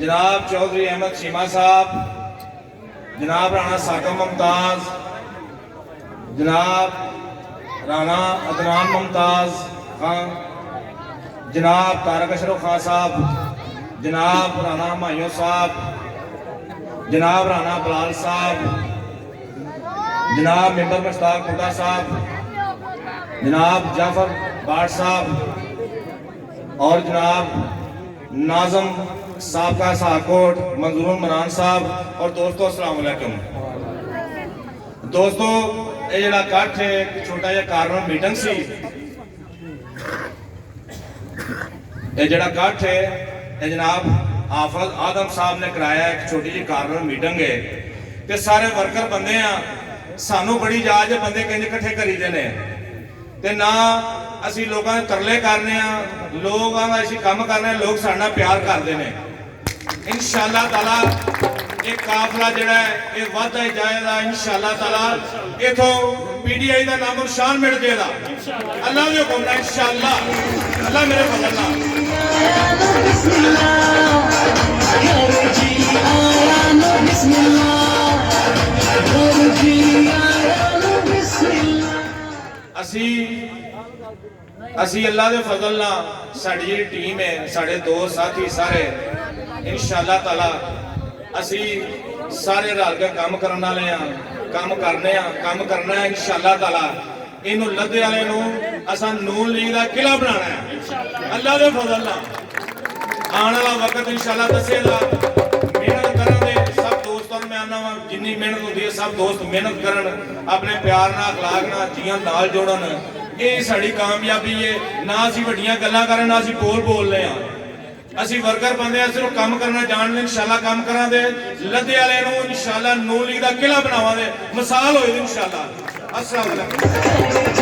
जनाब चौधरी अहमद शीमा साहब, जनाब राणा साकम मुमताज, जनाब राणा अदनान मुमताज खान, जनाब तारक अशरफ खान साहब, जनाब राणा हुमायूं साहब, जनाब राणा बलाल साहब, जनाब मेंबर मुश्ताक खुदा साहब, जनाब जाफर बाट साहब और जनाब नाजम साहब का साकोट मंजूर मनान साहब। और दोस्तों अस्सलाम वालेकुम। दोस्तों ये जड़ा कट्ठ है एक छोटा जिहा कार्नर मीटिंग सी। ये जड़ा कट्ठ है ये जनाब हाफिज आदम साहब ने कराया एक छोटी जी कार्नर मीटिंग है ते सारे वर्कर बंदे आ सानू बड़ी जाज बंदे किंज इकट्ठे करीदे ने ते ना असी लोगों ने तरले करने लोग असी काम करने लोग साडा प्यार करते हैं। इंशाअल्लाह ताला ये काफिला जिहड़ा है ये वधदा जाएगा इंशाअल्लाह ताला। इथों पीटीआई का नाम निशान मिल जाएगा अल्लाह के हुक्म नाल इंशाअल्लाह। अल्लाह मेरे फजल नाल असी अल्लाह के फजल नाल साडी जिहड़ी टीम है साडे दोस्त साथी सारे इंशाअल्लाह ताला असी सारे रल के काम करने वाले हैं, काम करने काम करना है इंशाअल्लाह ताला। इनू लद्दे वाले नू असां नून लीग का किला बनाना है अल्लाह के फजल नाल। आने वाला वक्त इंशाअल्लाह दसेगा। मेहनत करेंगे सब दोस्तों मैं आना वा जिन्नी मेहनत होती है सब दोस्त मेहनत करन अपने प्यार नाल अखलाक नाल जियां नाल जोड़न। ये साड़ी कामयाबी है। ना असी वड्डियां गल्लां करें ना असी बोल बोलने असी वर्कर बंदे सिर्फ काम करना जानते इंशाअल्लाह काम करांगे। लद्दे वाले नूं इंशाअल्लाह नून लीग का किला बनावांगे मिसाल होएगी इंशाअल्लाह। अस्सलाम वालेकुम।